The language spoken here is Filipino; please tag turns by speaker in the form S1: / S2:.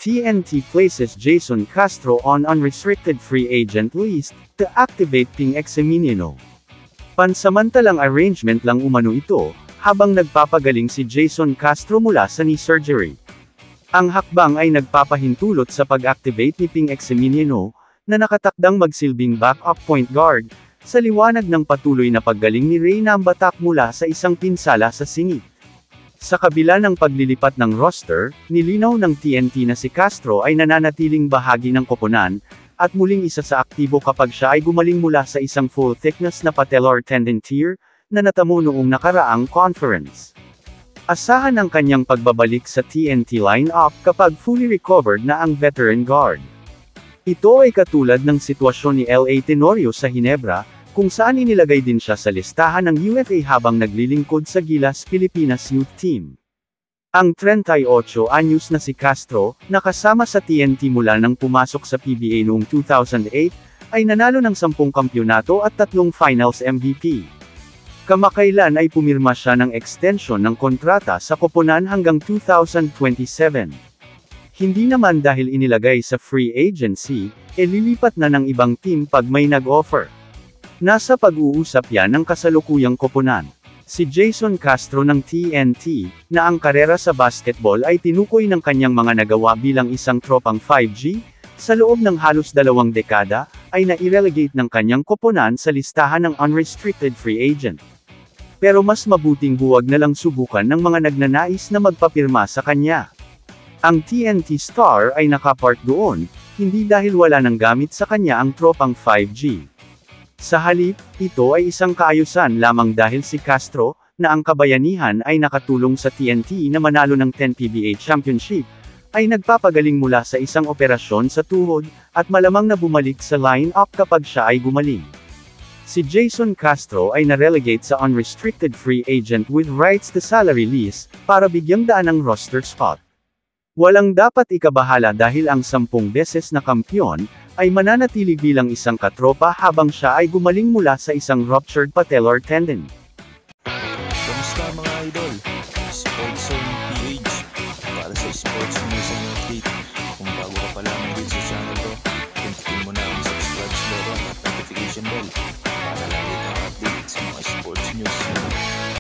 S1: TNT places Jason Castro on unrestricted free agent list to activate Ping Exeminiano. Pansamantalang arrangement lang umano ito, habang nagpapagaling si Jason Castro mula sa knee surgery. Ang hakbang ay nagpapahintulot sa pag-activate ni Ping Exeminiano, na nakatakdang magsilbing backup point guard, sa liwanag ng patuloy na paggaling ni Reyna Batak mula sa isang pinsala sa singit. Sa kabila ng paglilipat ng roster, nilinaw ng TNT na si Castro ay nananatiling bahagi ng koponan, at muling isa sa aktibo kapag siya ay gumaling mula sa isang full-thickness na patellar tendon tear, na natamo noong nakaraang conference. Asahan ang kanyang pagbabalik sa TNT lineup kapag fully recovered na ang veteran guard. Ito ay katulad ng sitwasyon ni L.A. Tenorio sa Ginebra, kung saan inilagay din siya sa listahan ng UFA habang naglilingkod sa Gilas Pilipinas Youth Team. Ang 38 anyos na si Castro, nakasama sa TNT mula nang pumasok sa PBA noong 2008, ay nanalo ng 10 kampyonato at 3 finals MVP. Kamakailan ay pumirma siya ng extension ng kontrata sa koponan hanggang 2027. Hindi naman dahil inilagay sa free agency, lilipat na ng ibang team pag may nag-offer. Nasa pag-uusap yan ng kasalukuyang koponan. Si Jason Castro ng TNT, na ang karera sa basketball ay tinukoy ng kanyang mga nagawa bilang isang tropang 5G, sa loob ng halos 2 dekada, ay nai-relegate ng kanyang koponan sa listahan ng unrestricted free agent. Pero mas mabuting huwag na lang subukan ng mga nagnanais na magpapirma sa kanya. Ang TNT star ay nakapark doon, hindi dahil wala nang gamit sa kanya ang tropang 5G. Sa halip, ito ay isang kaayusan lamang dahil si Castro, na ang kabayanihan ay nakatulong sa TNT na manalo ng 10 PBA championship, ay nagpapagaling mula sa isang operasyon sa tuhod, at malamang na bumalik sa line-up kapag siya ay gumaling. Si Jason Castro ay na-relegate sa unrestricted free agent with rights to salary lease, para bigyang daan ang roster spot. Walang dapat ikabahala dahil ang 10 beses na kampiyon, ay mananatili bilang isang katropa habang siya ay gumaling mula sa isang ruptured patellar tendon.
S2: Kamusta mga idol? Sports Zone PH para sa sports news and update.